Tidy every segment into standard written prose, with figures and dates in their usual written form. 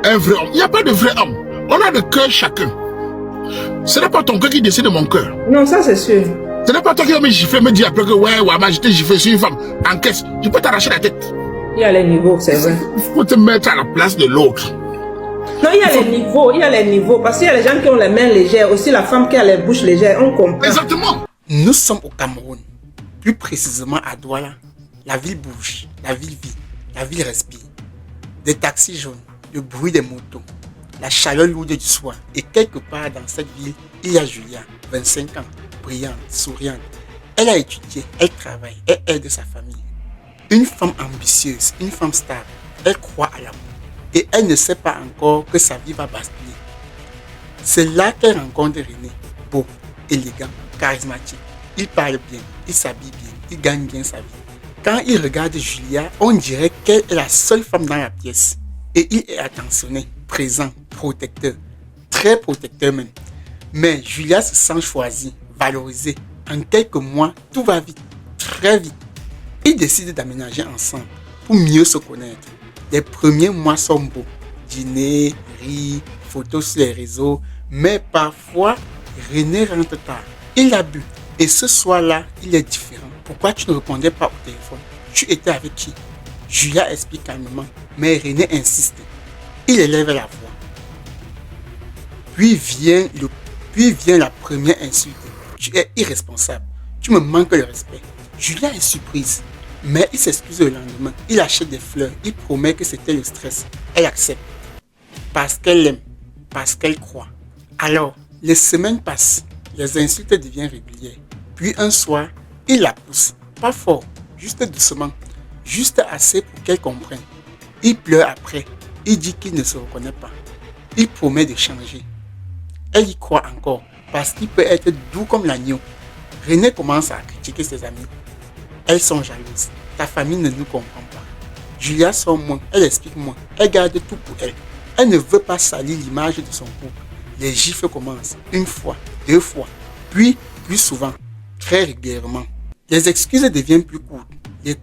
Un vrai homme. Il n'y a pas de vrai homme. On a le cœur chacun. Ce n'est pas ton cœur qui décide de mon cœur. Non, ça c'est sûr. Ce n'est pas toi qui vas me gifler, me dire après que ouais, je t'ai giflé sur une femme. En caisse, je peux t'arracher la tête. Il y a les niveaux, c'est vrai. Il faut te mettre à la place de l'autre. Non, il y a les niveaux, parce qu'il y a les gens qui ont les mains légères, aussi la femme qui a les bouches légères, on comprend. Exactement. Nous sommes au Cameroun, plus précisément à Douala. La ville bouge, la ville vit, la ville respire. Des taxis jaunes, le bruit des motos, la chaleur lourde du soir. Et quelque part dans cette ville, il y a Julia, 25 ans, brillante, souriante. Elle a étudié, elle travaille, elle aide sa famille. Une femme ambitieuse, une femme stable. Elle croit à l'amour. Et elle ne sait pas encore que sa vie va basculer. C'est là qu'elle rencontre René, beau, élégant, charismatique. Il parle bien, il s'habille bien, il gagne bien sa vie. Quand il regarde Julia, on dirait qu'elle est la seule femme dans la pièce. Et il est attentionné, présent, protecteur, très protecteur même. Mais Julia se sent choisie, valorisée. En quelques mois, tout va vite, très vite. Ils décident d'aménager ensemble pour mieux se connaître. Les premiers mois sont beaux. Dîner, rire, photos sur les réseaux. Mais parfois, René rentre tard. Il a bu. Et ce soir-là, il est différent. Pourquoi tu ne répondais pas au téléphone? Tu étais avec qui? Julia explique calmement. Mais René insiste. Il élève la voix. Puis vient la première insulte. Tu es irresponsable. Tu me manques le respect. Julia est surprise. Mais il s'excuse le lendemain. Il achète des fleurs. Il promet que c'était le stress. Elle accepte. Parce qu'elle l'aime. Parce qu'elle croit. Alors, les semaines passent. Les insultes deviennent régulières. Puis un soir, il la pousse. Pas fort. Juste doucement. Juste assez pour qu'elle comprenne. Il pleure après. Il dit qu'il ne se reconnaît pas. Il promet de changer. Elle y croit encore. Parce qu'il peut être doux comme l'agneau. René commence à critiquer ses amis. Elles sont jalouses. Ta famille ne nous comprend pas. Julia sort moins. Elle explique moins. Elle garde tout pour elle. Elle ne veut pas salir l'image de son couple. Les gifles commencent. Une fois, deux fois. Puis, plus souvent. Très régulièrement. Les excuses deviennent plus courtes. Les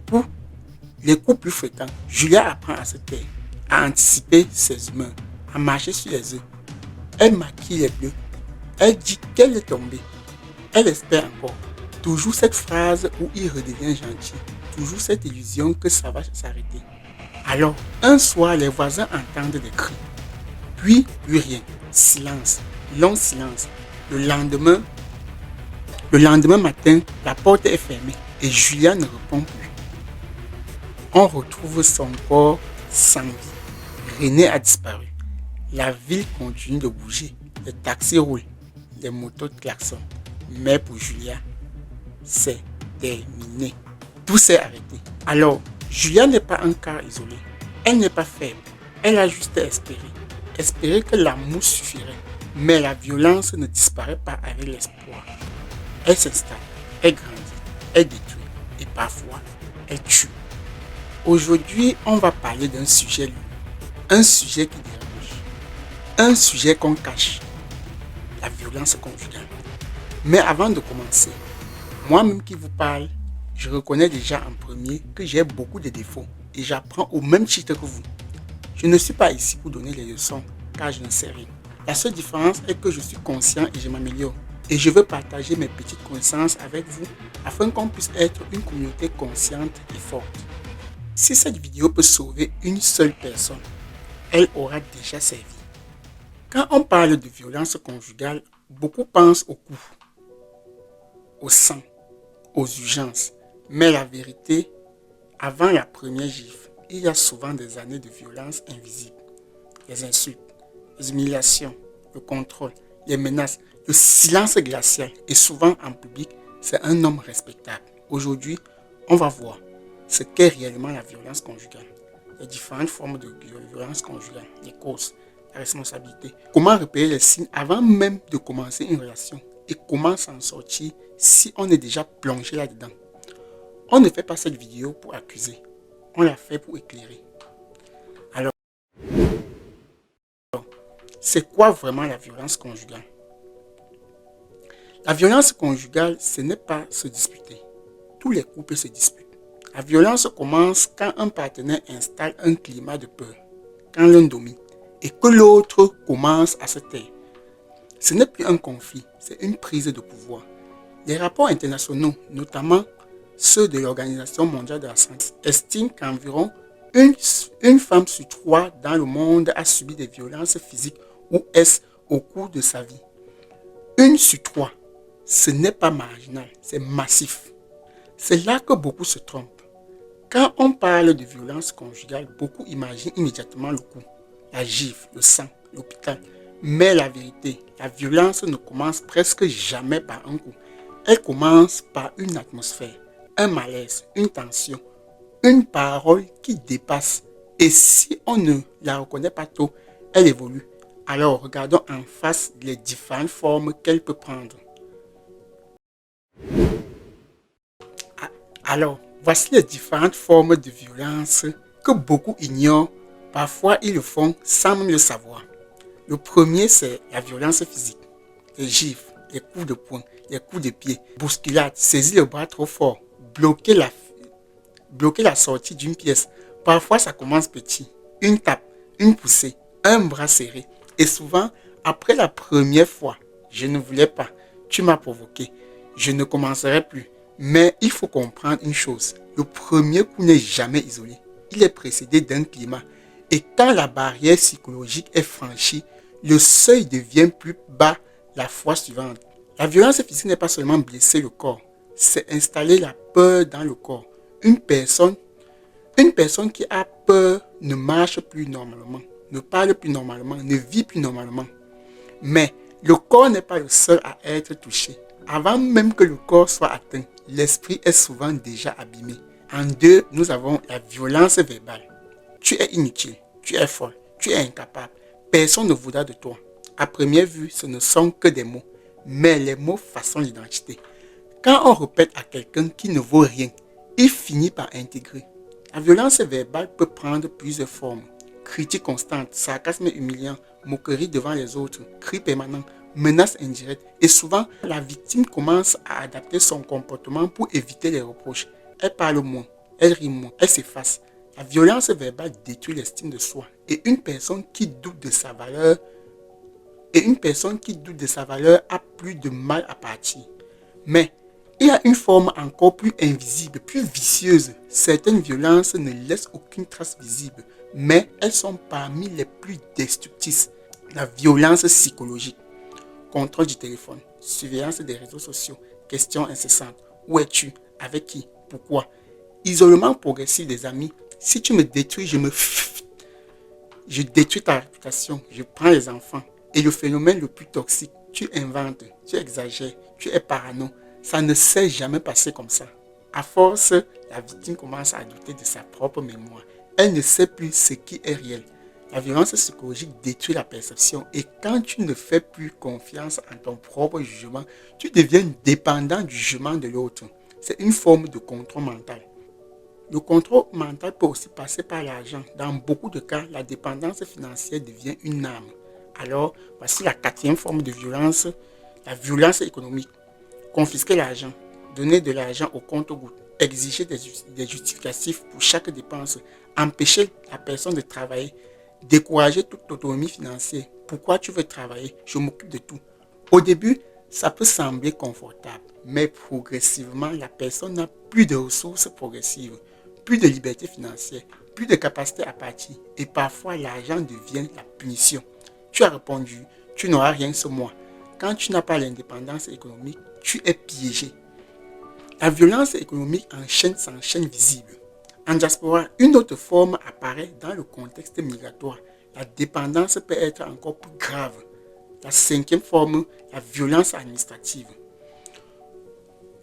coups plus fréquents. Julia apprend à se taire. À anticiper ses humeurs. À marcher sur les œufs. Elle maquille les bleus. Elle dit qu'elle est tombée. Elle espère encore. Toujours cette phrase où il redevient gentil. Toujours cette illusion que ça va s'arrêter. Alors, un soir, les voisins entendent des cris. Puis, plus rien. Silence. Long silence. Le lendemain matin, la porte est fermée et Julia ne répond plus. On retrouve son corps sans vie. René a disparu. La ville continue de bouger. Les taxis roulent. Les motos klaxonnent. Mais pour Julia, c'est terminé. Tout s'est arrêté. Alors, Julia n'est pas un cas isolé. Elle n'est pas faible. Elle a juste espéré. Espérer que l'amour suffirait. Mais la violence ne disparaît pas avec l'espoir. Elle s'installe, elle grandit, elle détruit et parfois, elle tue. Aujourd'hui, on va parler d'un sujet lourd. Un sujet qui dérange. Un sujet qu'on cache. La violence conjugale. Mais avant de commencer, moi-même qui vous parle, je reconnais déjà en premier que j'ai beaucoup de défauts et j'apprends au même titre que vous. Je ne suis pas ici pour donner les leçons car je ne sais rien. La seule différence est que je suis conscient et je m'améliore. Et je veux partager mes petites connaissances avec vous afin qu'on puisse être une communauté consciente et forte. Si cette vidéo peut sauver une seule personne, elle aura déjà servi. Quand on parle de violence conjugale, beaucoup pensent au coup, au sang, aux urgences. Mais la vérité, avant la première gifle, il y a souvent des années de violence invisible. Les insultes, les humiliations, le contrôle, les menaces, le silence glacial. Et souvent en public, c'est un homme respectable. Aujourd'hui, on va voir ce qu'est réellement la violence conjugale. Les différentes formes de violence conjugale, les causes, la responsabilité. Comment repérer les signes avant même de commencer une relation. Et comment s'en sortir si on est déjà plongé là-dedans. On ne fait pas cette vidéo pour accuser. On la fait pour éclairer. Alors, c'est quoi vraiment la violence conjugale? La violence conjugale, ce n'est pas se disputer. Tous les couples se disputent. La violence commence quand un partenaire installe un climat de peur, quand l'un domine, et que l'autre commence à se taire. Ce n'est plus un conflit, c'est une prise de pouvoir. Les rapports internationaux, notamment ceux de l'Organisation mondiale de la santé, estiment qu'environ une femme sur 3 dans le monde a subi des violences physiques ou est au cours de sa vie. 1 sur 3, ce n'est pas marginal, c'est massif. C'est là que beaucoup se trompent. Quand on parle de violence conjugale, beaucoup imaginent immédiatement le coup, la gifle, le sang, l'hôpital. Mais la vérité, la violence ne commence presque jamais par un coup. Elle commence par une atmosphère, un malaise, une tension, une parole qui dépasse. Et si on ne la reconnaît pas tôt, elle évolue. Alors regardons en face les différentes formes qu'elle peut prendre. Alors, voici les différentes formes de violence que beaucoup ignorent. Parfois, ils le font sans même le savoir. Le premier, c'est la violence physique. Les gifles, les coups de poing, les coups de pied, bousculade, saisir le bras trop fort, bloquer la sortie d'une pièce. Parfois, ça commence petit. Une tape, une poussée, un bras serré. Et souvent, après la première fois, je ne voulais pas, tu m'as provoqué, je ne commencerai plus. Mais il faut comprendre une chose, le premier coup n'est jamais isolé. Il est précédé d'un climat. Et quand la barrière psychologique est franchie, le seuil devient plus bas la fois suivante. La violence physique n'est pas seulement blesser le corps, c'est installer la peur dans le corps. Une personne qui a peur ne marche plus normalement, ne parle plus normalement, ne vit plus normalement. Mais le corps n'est pas le seul à être touché. Avant même que le corps soit atteint, l'esprit est souvent déjà abîmé. En deux, nous avons la violence verbale. Tu es inutile, tu es folle, tu es incapable. Personne ne voudra de toi. À première vue, ce ne sont que des mots. Mais les mots façonnent l'identité. Quand on répète à quelqu'un qui ne vaut rien, il finit par intégrer. La violence verbale peut prendre plusieurs formes. Critique constante, sarcasme humiliant, moquerie devant les autres, cris permanents, menaces indirectes. Et souvent, la victime commence à adapter son comportement pour éviter les reproches. Elle parle moins, elle rit moins, elle s'efface. La violence verbale détruit l'estime de soi. Et une personne qui doute de sa valeur a plus de mal à partir. Mais il y a une forme encore plus invisible, plus vicieuse. Certaines violences ne laissent aucune trace visible, mais elles sont parmi les plus destructrices. La violence psychologique. Contrôle du téléphone, surveillance des réseaux sociaux, questions incessantes. Où es-tu? Avec qui? Pourquoi? Isolement progressif des amis. Si tu me détruis, je détruis ta réputation, je prends les enfants. Et le phénomène le plus toxique, tu inventes, tu exagères, tu es parano. Ça ne s'est jamais passé comme ça. À force, la victime commence à douter de sa propre mémoire. Elle ne sait plus ce qui est réel. La violence psychologique détruit la perception et quand tu ne fais plus confiance en ton propre jugement, tu deviens dépendant du jugement de l'autre. C'est une forme de contrôle mental. Le contrôle mental peut aussi passer par l'argent. Dans beaucoup de cas, la dépendance financière devient une arme. Alors, voici la 4e forme de violence, la violence économique. Confisquer l'argent, donner de l'argent au compte-gouttes, exiger des justificatifs pour chaque dépense, empêcher la personne de travailler, décourager toute autonomie financière. Pourquoi tu veux travailler? Je m'occupe de tout. Au début, ça peut sembler confortable, mais progressivement, la personne n'a plus de ressources progressives, plus de liberté financière, plus de capacité à partir et parfois l'argent devient la punition. Tu as répondu, tu n'auras rien ce mois. Quand tu n'as pas l'indépendance économique, tu es piégé. La violence économique s'enchaîne visible. En diaspora, une autre forme apparaît dans le contexte migratoire. La dépendance peut être encore plus grave. La 5e forme, la violence administrative.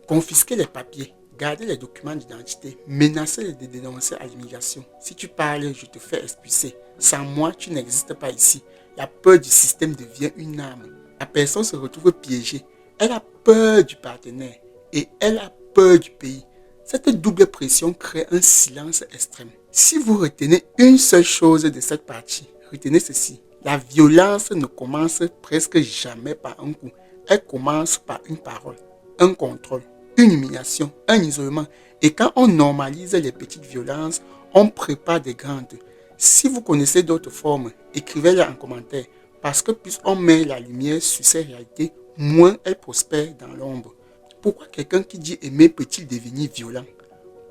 Confisquer les papiers, garder les documents d'identité, menacer de dénoncer à l'immigration. Si tu parles, je te fais expulser. Sans moi, tu n'existes pas ici. La peur du système devient une arme. La personne se retrouve piégée. Elle a peur du partenaire et elle a peur du pays. Cette double pression crée un silence extrême. Si vous retenez une seule chose de cette partie, retenez ceci. La violence ne commence presque jamais par un coup. Elle commence par une parole, un contrôle, une humiliation, un isolement. Et quand on normalise les petites violences, on prépare des grandes. Si vous connaissez d'autres formes, écrivez-les en commentaire parce que plus on met la lumière sur ces réalités, moins elles prospèrent dans l'ombre. Pourquoi quelqu'un qui dit aimer peut-il devenir violent?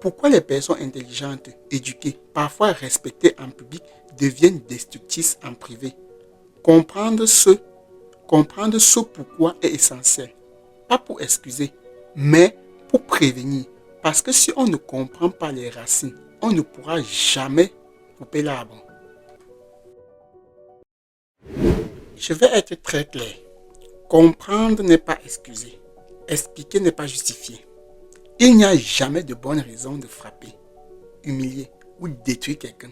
Pourquoi les personnes intelligentes, éduquées, parfois respectées en public, deviennent destructrices en privé? Comprendre ce pourquoi est essentiel. Pas pour excuser, mais pour prévenir. Parce que si on ne comprend pas les racines, on ne pourra jamais couper l'arbre. Je vais être très clair. Comprendre n'est pas excuser. Expliquer n'est pas justifier. Il n'y a jamais de bonne raison de frapper, humilier ou détruire quelqu'un.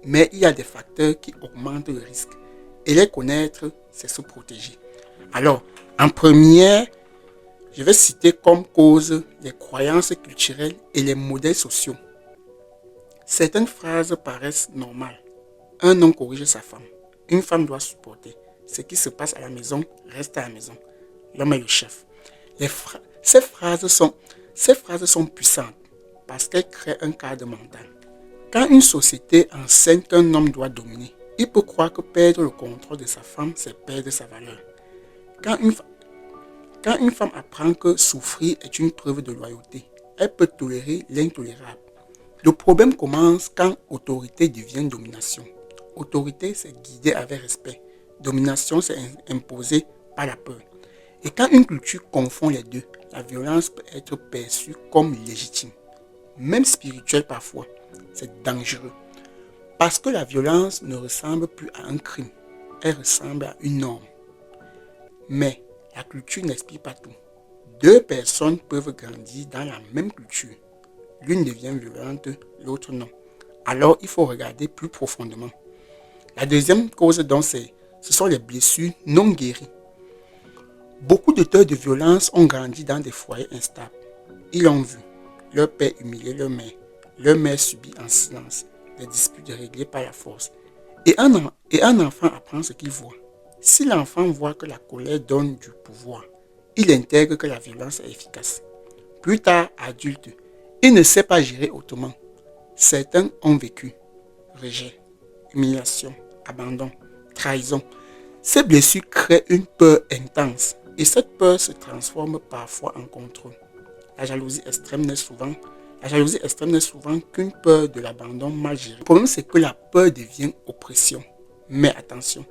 Mais il y a des facteurs qui augmentent le risque. Et les connaître, c'est se protéger. Alors, en première, je vais citer comme cause les croyances culturelles et les modèles sociaux. Certaines phrases paraissent normales. Un homme corrige sa femme. Une femme doit supporter. Ce qui se passe à la maison reste à la maison. L'homme est le chef. Ces phrases sont puissantes parce qu'elles créent un cadre mental. Quand une société enseigne qu'un homme doit dominer, il peut croire que perdre le contrôle de sa femme, c'est perdre sa valeur. Quand une femme apprend que souffrir est une preuve de loyauté, elle peut tolérer l'intolérable. Le problème commence quand autorité devient domination. Autorité, c'est guider avec respect. Domination, c'est imposer par la peur. Et quand une culture confond les deux, la violence peut être perçue comme légitime, même spirituelle parfois. C'est dangereux. Parce que la violence ne ressemble plus à un crime, elle ressemble à une norme. Mais la culture n'explique pas tout. Deux personnes peuvent grandir dans la même culture. L'une devient violente, l'autre non. Alors il faut regarder plus profondément. La deuxième cause donc ce sont les blessures non guéries. Beaucoup d'auteurs de violence ont grandi dans des foyers instables. Ils ont vu leur père humilier leur mère subit en silence des disputes réglées par la force. Et un enfant apprend ce qu'il voit. Si l'enfant voit que la colère donne du pouvoir, il intègre que la violence est efficace. Plus tard, adulte, il ne sait pas gérer autrement. Certains ont vécu rejet, humiliation, abandon, trahison. Ces blessures créent une peur intense et cette peur se transforme parfois en contrôle. La jalousie extrême n'est souvent qu'une peur de l'abandon mal gérée. Le problème, c'est que la peur devient oppression. Mais attention,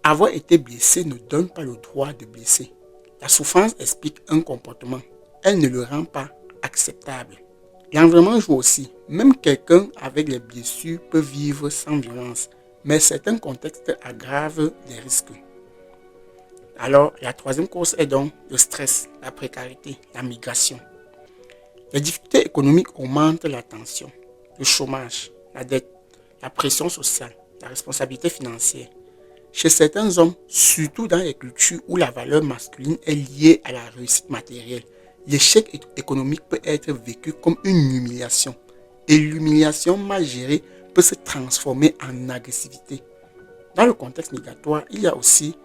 avoir été blessé ne donne pas le droit de blesser. La souffrance explique un comportement. Elle ne le rend pas acceptable. L'environnement joue aussi. Même quelqu'un avec les blessures peut vivre sans violence. Mais certains contextes aggravent les risques. Alors, la troisième cause est donc le stress, la précarité, la migration. Les difficultés économiques augmentent la tension, le chômage, la dette, la pression sociale, la responsabilité financière. Chez certains hommes, surtout dans les cultures où la valeur masculine est liée à la réussite matérielle, l'échec économique peut être vécu comme une humiliation. Et l'humiliation mal gérée peut se transformer en agressivité. Dans le contexte migratoire, il y a aussi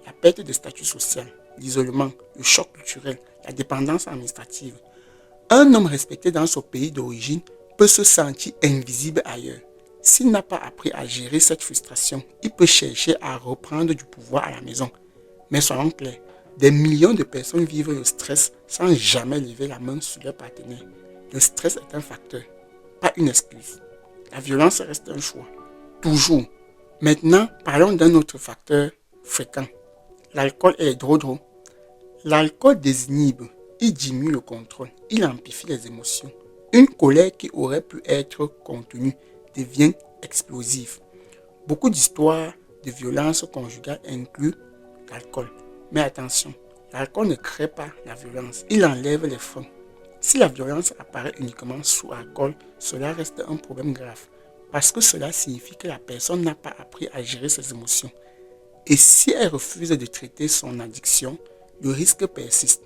la perte de statut social, l'isolement, le choc culturel, la dépendance administrative. Un homme respecté dans son pays d'origine peut se sentir invisible ailleurs. S'il n'a pas appris à gérer cette frustration, il peut chercher à reprendre du pouvoir à la maison. Mais soyons clairs, des millions de personnes vivent le stress sans jamais lever la main sur leur partenaire. Le stress est un facteur, pas une excuse. La violence reste un choix, toujours. Maintenant, parlons d'un autre facteur fréquent, l'alcool et les drogues. L'alcool désinhibe. Il diminue le contrôle, il amplifie les émotions. Une colère qui aurait pu être contenue devient explosive. Beaucoup d'histoires de violence conjugale incluent l'alcool. Mais attention, l'alcool ne crée pas la violence, il enlève les freins. Si la violence apparaît uniquement sous alcool, cela reste un problème grave. Parce que cela signifie que la personne n'a pas appris à gérer ses émotions. Et si elle refuse de traiter son addiction, le risque persiste.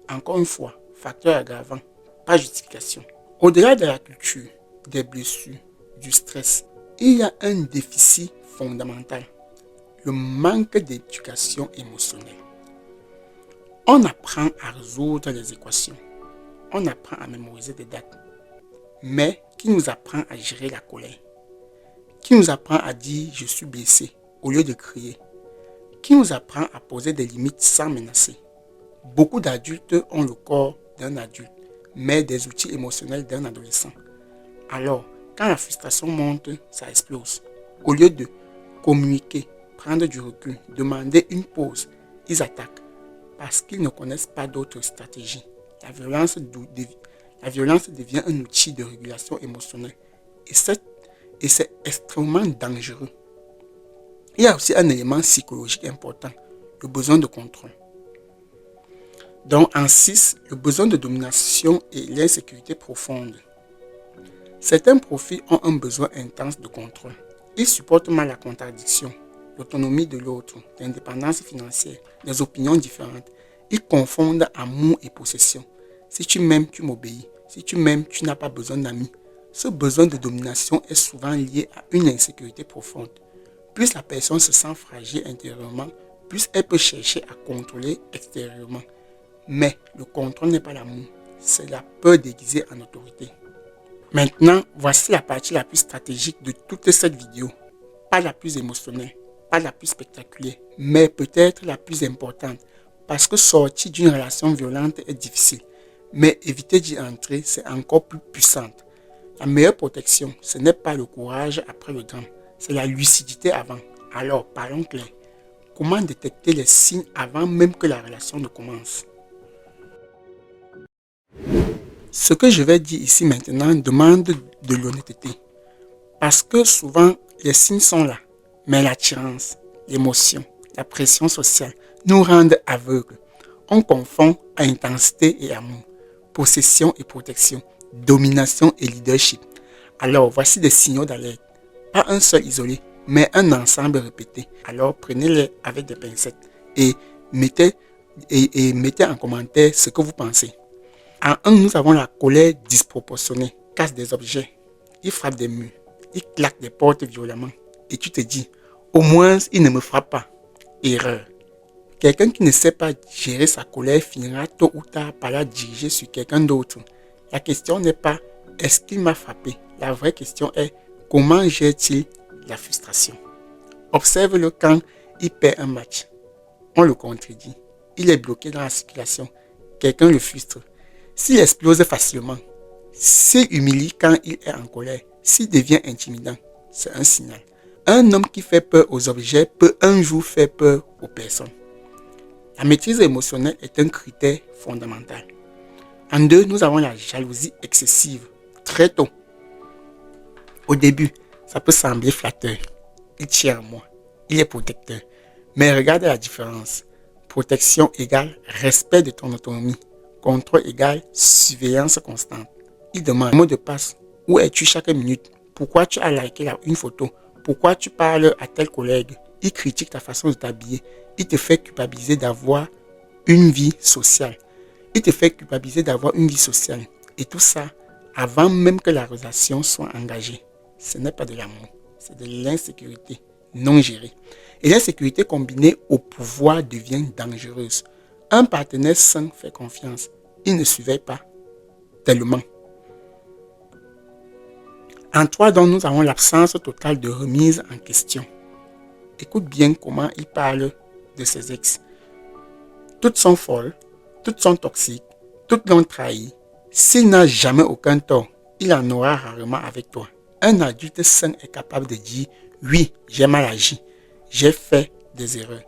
Encore une fois, facteur aggravant, pas justification. Au-delà de la culture, des blessures, du stress, il y a un déficit fondamental, le manque d'éducation émotionnelle. On apprend à résoudre les équations, on apprend à mémoriser des dates, mais qui nous apprend à gérer la colère? Qui nous apprend à dire je suis blessé au lieu de crier? Qui nous apprend à poser des limites sans menacer? Beaucoup d'adultes ont le corps d'un adulte, mais des outils émotionnels d'un adolescent. Alors, quand la frustration monte, ça explose. Au lieu de communiquer, prendre du recul, demander une pause, ils attaquent parce qu'ils ne connaissent pas d'autres stratégies. La violence devient un outil de régulation émotionnelle et c'est extrêmement dangereux. Il y a aussi un élément psychologique important, le besoin de contrôle. Donc en 6, le besoin de domination et l'insécurité profonde. Certains profils ont un besoin intense de contrôle. Ils supportent mal la contradiction, l'autonomie de l'autre, l'indépendance financière, les opinions différentes. Ils confondent amour et possession. Si tu m'aimes, tu m'obéis. Si tu m'aimes, tu n'as pas besoin d'amis. Ce besoin de domination est souvent lié à une insécurité profonde. Plus la personne se sent fragile intérieurement, plus elle peut chercher à contrôler extérieurement. Mais le contrôle n'est pas l'amour, c'est la peur déguisée en autorité. Maintenant, voici la partie la plus stratégique de toute cette vidéo. Pas la plus émotionnelle, pas la plus spectaculaire, mais peut-être la plus importante. Parce que sortir d'une relation violente est difficile, mais éviter d'y entrer, c'est encore plus puissant. La meilleure protection, ce n'est pas le courage après le drame, c'est la lucidité avant. Alors, parlons clair. Comment détecter les signes avant même que la relation ne commence? Ce que je vais dire ici maintenant demande de l'honnêteté. Parce que souvent, les signes sont là, mais l'attirance, l'émotion, la pression sociale nous rendent aveugles. On confond intensité et amour, possession et protection, domination et leadership. Alors, voici des signaux d'alerte. Pas un seul isolé, mais un ensemble répété. Alors, prenez-les avec des pincettes et mettez en commentaire ce que vous pensez. En 1, nous avons la colère disproportionnée, casse des objets, il frappe des murs, il claque des portes violemment. Et tu te dis, au moins, il ne me frappe pas. Erreur. Quelqu'un qui ne sait pas gérer sa colère finira tôt ou tard par la diriger sur quelqu'un d'autre. La question n'est pas, est-ce qu'il m'a frappé? La vraie question est, comment gère-t-il la frustration? Observe-le quand il perd un match. On le contredit. Il est bloqué dans la circulation. Quelqu'un le frustre. S'il explose facilement, s'il humilie quand il est en colère, s'il devient intimidant, c'est un signal. Un homme qui fait peur aux objets peut un jour faire peur aux personnes. La maîtrise émotionnelle est un critère fondamental. En 2, nous avons la jalousie excessive, très tôt. Au début, ça peut sembler flatteur. Il tient à moi, il est protecteur. Mais regarde la différence. Protection égale respect de ton autonomie. Contrôle égale surveillance constante. Il demande mot de passe. Où es-tu chaque minute? Pourquoi tu as liké une photo? Pourquoi tu parles à tel collègue? Il critique ta façon de t'habiller. Il te fait culpabiliser d'avoir une vie sociale. Et tout ça avant même que la relation soit engagée. Ce n'est pas de l'amour, c'est de l'insécurité non gérée. Et l'insécurité combinée au pouvoir devient dangereuse. Un partenaire sain fait confiance. Il ne surveille pas tellement. En 3, donc, nous avons l'absence totale de remise en question. Écoute bien comment il parle de ses ex. Toutes sont folles, toutes sont toxiques, toutes l'ont trahi. S'il n'a jamais aucun tort, il en aura rarement avec toi. Un adulte sain est capable de dire « Oui, j'ai mal agi, j'ai fait des erreurs ».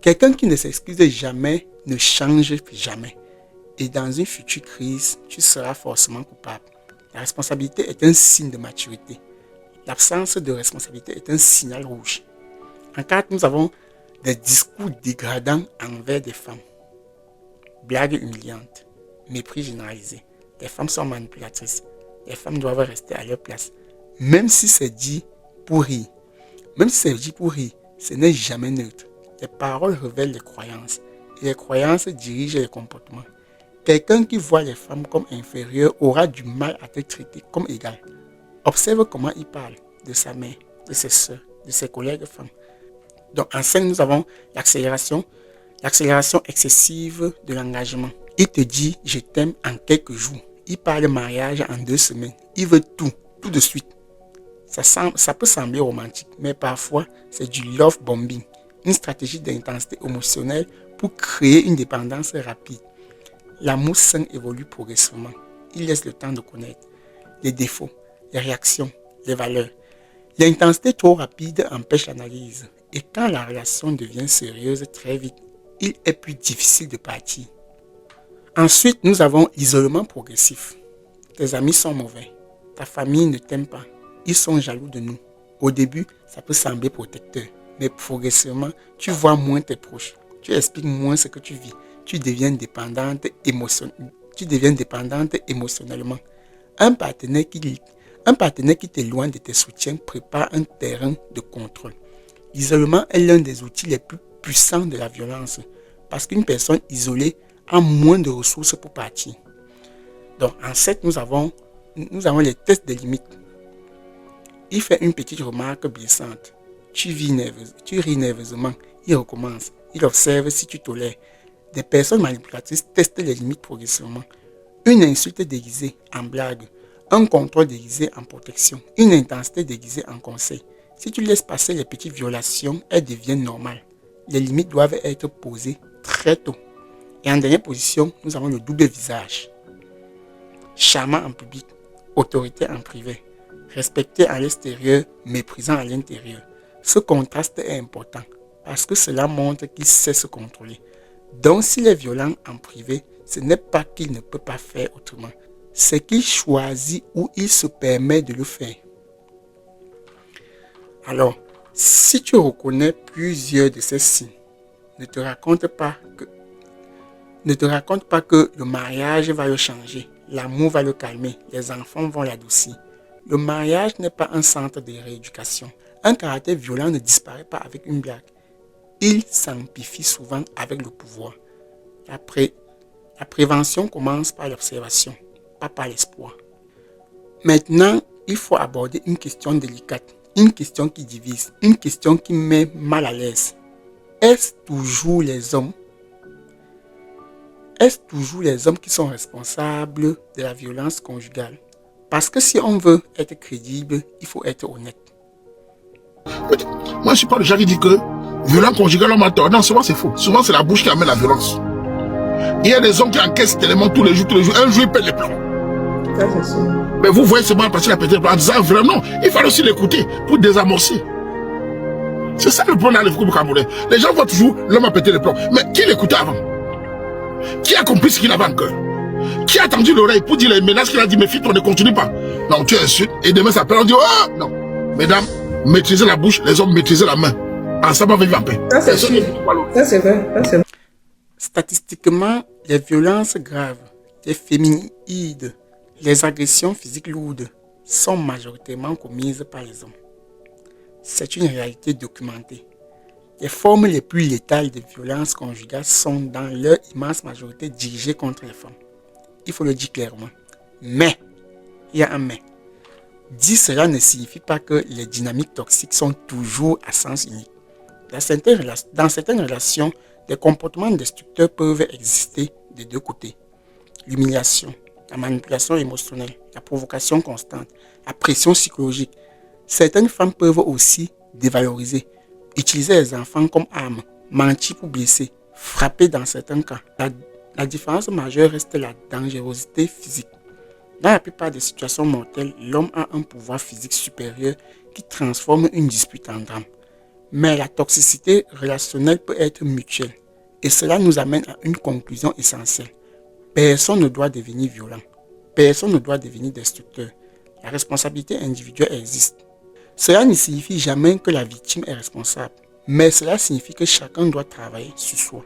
Quelqu'un qui ne s'excuse jamais ne change jamais. Et dans une future crise, tu seras forcément coupable. La responsabilité est un signe de maturité. L'absence de responsabilité est un signal rouge. En 4, nous avons des discours dégradants envers des femmes. Blagues humiliantes, mépris généralisé. Les femmes sont manipulatrices. Les femmes doivent rester à leur place. Même si c'est dit pour rire. Ce n'est jamais neutre. Les paroles révèlent les croyances. Et les croyances dirigent les comportements. Quelqu'un qui voit les femmes comme inférieures aura du mal à te traiter comme égale. Observe comment il parle de sa mère, de ses soeurs, de ses collègues femmes. Donc en 5, nous avons l'accélération excessive de l'engagement. Il te dit « je t'aime » en quelques jours. Il parle de mariage en 2 semaines. Il veut tout de suite. Ça peut sembler romantique, mais parfois, c'est du love bombing, une stratégie d'intensité émotionnelle pour créer une dépendance rapide. L'amour sain évolue progressivement. Il laisse le temps de connaître les défauts, les réactions, les valeurs. L'intensité trop rapide empêche l'analyse. Et quand la relation devient sérieuse très vite, il est plus difficile de partir. Ensuite, nous avons l'isolement progressif. Tes amis sont mauvais. Ta famille ne t'aime pas. Ils sont jaloux de nous. Au début, ça peut sembler protecteur. Mais progressivement, tu vois moins tes proches. Tu expliques moins ce que tu vis. Tu deviens dépendante émotionnellement. Un partenaire qui t'éloigne de tes soutiens prépare un terrain de contrôle. L'isolement est l'un des outils les plus puissants de la violence parce qu'une personne isolée a moins de ressources pour partir. Donc, en 7, nous avons les tests de limites. Il fait une petite remarque blessante. Tu ris nerveusement. Il recommence. Il observe si tu tolères. Des personnes manipulatrices testent les limites progressivement. Une insulte déguisée en blague. Un contrôle déguisé en protection. Une intensité déguisée en conseil. Si tu laisses passer les petites violations, elles deviennent normales. Les limites doivent être posées très tôt. Et en dernière position, nous avons le double visage. Charmant en public, autorité en privé, respecté à l'extérieur, méprisant à l'intérieur. Ce contraste est important parce que cela montre qu'il sait se contrôler. Donc s'il est violent en privé, ce n'est pas qu'il ne peut pas faire autrement. C'est qu'il choisit ou il se permet de le faire. Alors, si tu reconnais plusieurs de ces signes, ne te raconte pas que le mariage va le changer, l'amour va le calmer, les enfants vont l'adoucir. Le mariage n'est pas un centre de rééducation. Un caractère violent ne disparaît pas avec une blague. Il s'amplifie souvent avec le pouvoir. La prévention commence par l'observation, pas par l'espoir. Maintenant, il faut aborder une question délicate, une question qui divise, une question qui met mal à l'aise. Est-ce toujours les hommes qui sont responsables de la violence conjugale? Parce que si on veut être crédible, il faut être honnête. Moi, je ne suis pas le genre qui dit que violent conjugal, on m'a tort. Non, souvent c'est faux. Souvent, c'est la bouche qui amène la violence. Il y a des hommes qui encaissent tellement tous les jours. Un jour, ils pètent les plombs. Ça, c'est sûr. Mais vous voyez seulement passer la péter les plombs en disant vraiment, il fallait aussi l'écouter pour désamorcer. C'est ça le problème dans les couples camerounais. Les gens voient toujours l'homme a pété les plombs. Mais qui l'écoutait avant? Qui a compris ce qu'il avait en cœur? Qui a tendu l'oreille pour dire les menaces qu'il a dit, méfie-toi, ne continue pas. Non, tu insultes et demain ça perd, on dit, oh non. Mesdames, maîtrisez la bouche, les hommes maîtrisez la main. Ensemble, on va vivre en paix. Ça, c'est sûr. Ça, c'est vrai. Ça, c'est vrai. Statistiquement, les violences graves, les féminicides, les agressions physiques lourdes sont majoritairement commises par les hommes. C'est une réalité documentée. Les formes les plus létales de violence conjugale sont dans leur immense majorité dirigées contre les femmes. Il faut le dire clairement. Mais, il y a un mais. Dire cela ne signifie pas que les dynamiques toxiques sont toujours à sens unique. Dans certaines relations, des comportements destructeurs peuvent exister des deux côtés. L'humiliation, la manipulation émotionnelle, la provocation constante, la pression psychologique. Certaines femmes peuvent aussi dévaloriser, utiliser les enfants comme armes, mentir pour blesser, frapper dans certains cas. La différence majeure reste la dangerosité physique. Dans la plupart des situations mortelles, l'homme a un pouvoir physique supérieur qui transforme une dispute en drame. Mais la toxicité relationnelle peut être mutuelle. Et cela nous amène à une conclusion essentielle. Personne ne doit devenir violent. Personne ne doit devenir destructeur. La responsabilité individuelle existe. Cela ne signifie jamais que la victime est responsable. Mais cela signifie que chacun doit travailler sur soi,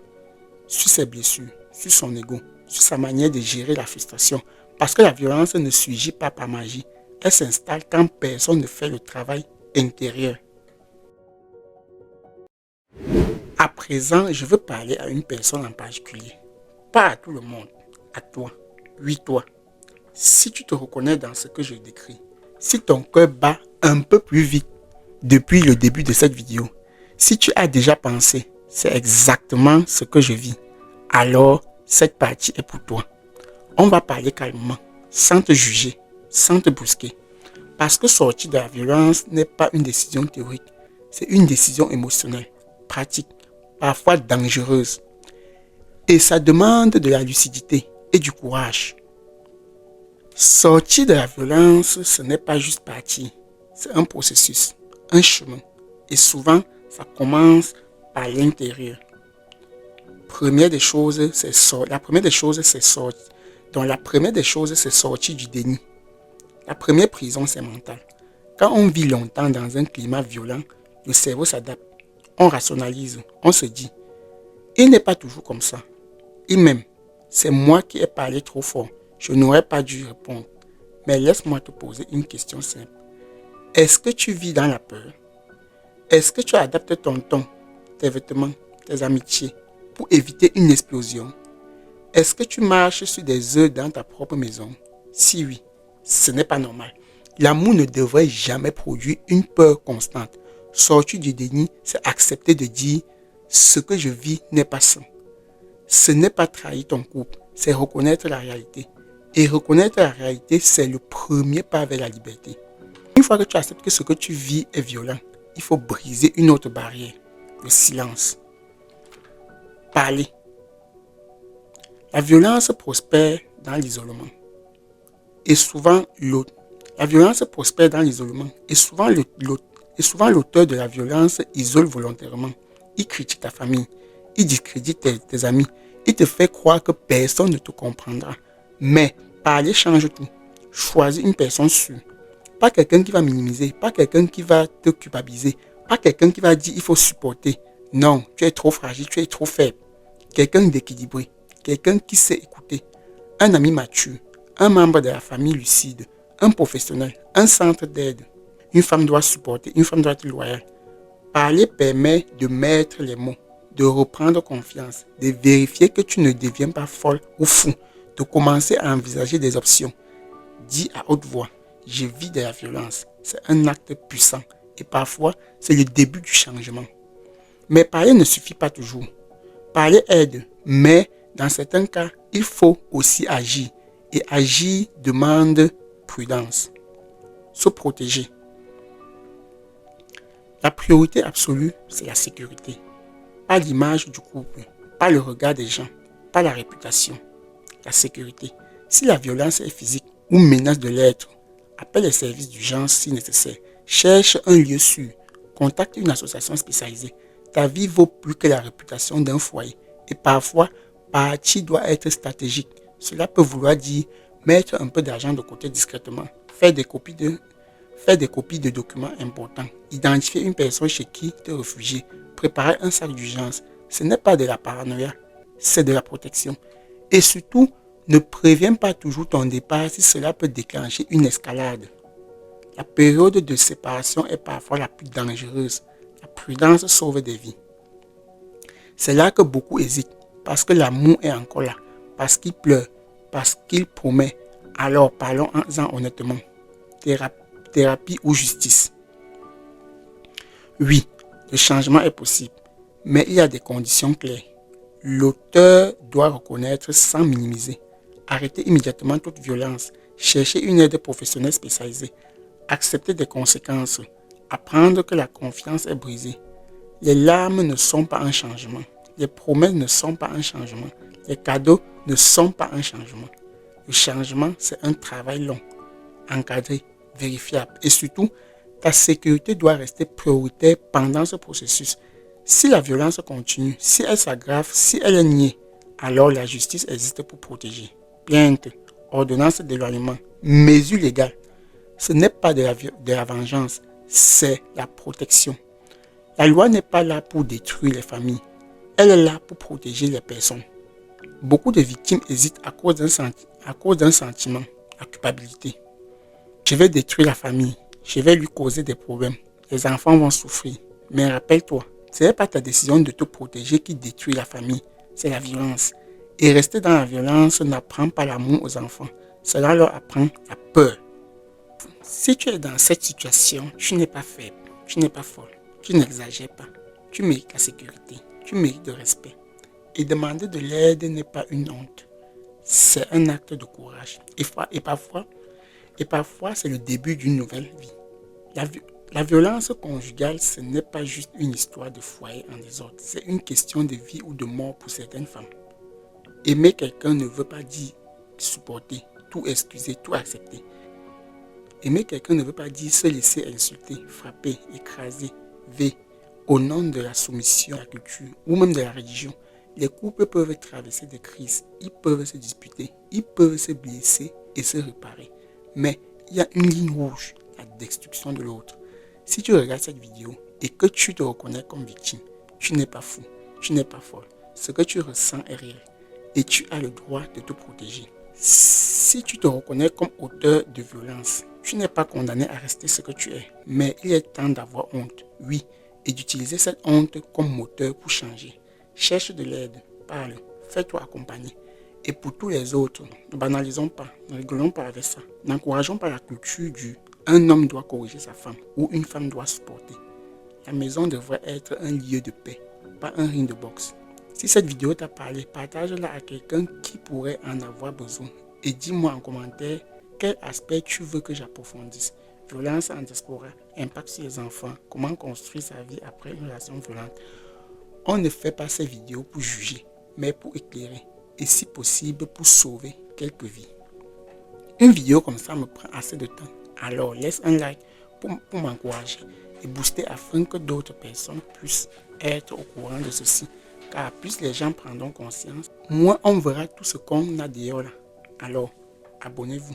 sur ses blessures, sur son ego, sur sa manière de gérer la frustration. Parce que la violence ne surgit pas par magie. Elle s'installe quand personne ne fait le travail intérieur. À présent, je veux parler à une personne en particulier. Pas à tout le monde, à toi. Oui, toi. Si tu te reconnais dans ce que je décris, si ton cœur bat un peu plus vite depuis le début de cette vidéo, si tu as déjà pensé, c'est exactement ce que je vis, alors cette partie est pour toi. On va parler calmement, sans te juger, sans te brusquer. Parce que sortir de la violence n'est pas une décision théorique, c'est une décision émotionnelle, pratique, parfois dangereuse. Et ça demande de la lucidité et du courage. Sortir de la violence, ce n'est pas juste partir, c'est un processus, un chemin. Et souvent, ça commence par l'intérieur. La première des choses, c'est sortir. Donc la première des choses, c'est sortir du déni. La première prison, c'est mental. Quand on vit longtemps dans un climat violent, le cerveau s'adapte. On rationalise, on se dit, il n'est pas toujours comme ça. Et même, c'est moi qui ai parlé trop fort. Je n'aurais pas dû répondre. Mais laisse-moi te poser une question simple. Est-ce que tu vis dans la peur? Est-ce que tu adaptes ton ton, tes vêtements, tes amitiés pour éviter une explosion? Est-ce que tu marches sur des œufs dans ta propre maison? Si oui, ce n'est pas normal. L'amour ne devrait jamais produire une peur constante. Sortir du déni, c'est accepter de dire ce que je vis n'est pas sain. Ce n'est pas trahir ton couple, c'est reconnaître la réalité. Et reconnaître la réalité, c'est le premier pas vers la liberté. Une fois que tu acceptes que ce que tu vis est violent, il faut briser une autre barrière, le silence. Parler. La violence prospère dans l'isolement. Et souvent, la violence prospère dans l'isolement. Et souvent, l'auteur de la violence isole volontairement. Il critique ta famille. Il discrédite tes amis. Il te fait croire que personne ne te comprendra. Mais parler change tout. Choisis une personne sûre. Pas quelqu'un qui va minimiser. Pas quelqu'un qui va te culpabiliser. Pas quelqu'un qui va dire il faut supporter. Non, tu es trop fragile, tu es trop faible. Quelqu'un d'équilibré. Quelqu'un qui sait écouter. Un ami mature. Un membre de la famille lucide. Un professionnel. Un centre d'aide. Une femme doit supporter. Une femme doit être loyale. Parler permet de mettre les mots, de reprendre confiance, de vérifier que tu ne deviens pas folle ou fou, de commencer à envisager des options. Dis à haute voix, je vis de la violence. C'est un acte puissant et parfois c'est le début du changement. Mais parler ne suffit pas toujours. Parler aide, mais dans certains cas, il faut aussi agir. Et agir demande prudence. Se protéger. La priorité absolue, c'est la sécurité. Pas l'image du couple, pas le regard des gens, pas la réputation. La sécurité. Si la violence est physique ou menace de l'être, appelle les services d'urgence si nécessaire. Cherche un lieu sûr. Contacte une association spécialisée. Ta vie vaut plus que la réputation d'un foyer. Et parfois, partir doit être stratégique. Cela peut vouloir dire mettre un peu d'argent de côté discrètement, faire des copies de documents importants, identifier une personne chez qui te réfugier, préparer un sac d'urgence. Ce n'est pas de la paranoïa, c'est de la protection. Et surtout, ne préviens pas toujours ton départ si cela peut déclencher une escalade. La période de séparation est parfois la plus dangereuse. La prudence sauve des vies. C'est là que beaucoup hésitent, parce que l'amour est encore là, parce qu'il pleure, parce qu'il promet. Alors parlons-en honnêtement. Thérapie ou justice. Oui, le changement est possible, mais il y a des conditions claires. L'auteur doit reconnaître sans minimiser, arrêter immédiatement toute violence, chercher une aide professionnelle spécialisée, accepter des conséquences, apprendre que la confiance est brisée. Les larmes ne sont pas un changement, les promesses ne sont pas un changement, les cadeaux ne sont pas un changement. Le changement, c'est un travail long, encadré, vérifiable. Et surtout, ta sécurité doit rester prioritaire pendant ce processus. Si la violence continue, si elle s'aggrave, si elle est niée, alors la justice existe pour protéger. Plainte, ordonnance d'éloignement, mesure légale. Ce n'est pas de la vengeance, c'est la protection. La loi n'est pas là pour détruire les familles. Elle est là pour protéger les personnes. Beaucoup de victimes hésitent à cause d'un sentiment, la culpabilité. Je vais détruire la famille. Je vais lui causer des problèmes. Les enfants vont souffrir. Mais rappelle-toi, ce n'est pas ta décision de te protéger qui détruit la famille. C'est la violence. Et rester dans la violence n'apprend pas l'amour aux enfants. Cela leur apprend la peur. Si tu es dans cette situation, tu n'es pas faible. Tu n'es pas folle. Tu n'exagères pas. Tu mérites la sécurité. Tu mérites le respect. Et demander de l'aide n'est pas une honte. C'est un acte de courage. Et Et parfois, c'est le début d'une nouvelle vie. La violence conjugale, ce n'est pas juste une histoire de foyer en désordre. C'est une question de vie ou de mort pour certaines femmes. Aimer quelqu'un ne veut pas dire supporter, tout excuser, tout accepter. Aimer quelqu'un ne veut pas dire se laisser insulter, frapper, écraser, au nom de la soumission à la culture ou même de la religion. Les couples peuvent traverser des crises, ils peuvent se disputer, ils peuvent se blesser et se réparer. Mais il y a une ligne rouge, la destruction de l'autre. Si tu regardes cette vidéo et que tu te reconnais comme victime, tu n'es pas fou, tu n'es pas folle. Ce que tu ressens est réel et tu as le droit de te protéger. Si tu te reconnais comme auteur de violence, tu n'es pas condamné à rester ce que tu es. Mais il est temps d'avoir honte, oui, et d'utiliser cette honte comme moteur pour changer. Cherche de l'aide, parle, fais-toi accompagner. Et pour tous les autres, ne banalisons pas, ne rigolons pas avec ça. N'encourageons pas la culture du « un homme doit corriger sa femme » ou « une femme doit supporter ». La maison devrait être un lieu de paix, pas un ring de boxe. Si cette vidéo t'a parlé, partage-la à quelqu'un qui pourrait en avoir besoin. Et dis-moi en commentaire quel aspect tu veux que j'approfondisse. Violence en diaspora, impact sur les enfants, comment construire sa vie après une relation violente. On ne fait pas ces vidéos pour juger, mais pour éclairer. Et si possible, pour sauver quelques vies. Une vidéo comme ça me prend assez de temps. Alors laisse un like pour m'encourager et booster afin que d'autres personnes puissent être au courant de ceci. Car plus les gens prendront conscience, moins on verra tout ce qu'on a dehors là. Alors, abonnez-vous.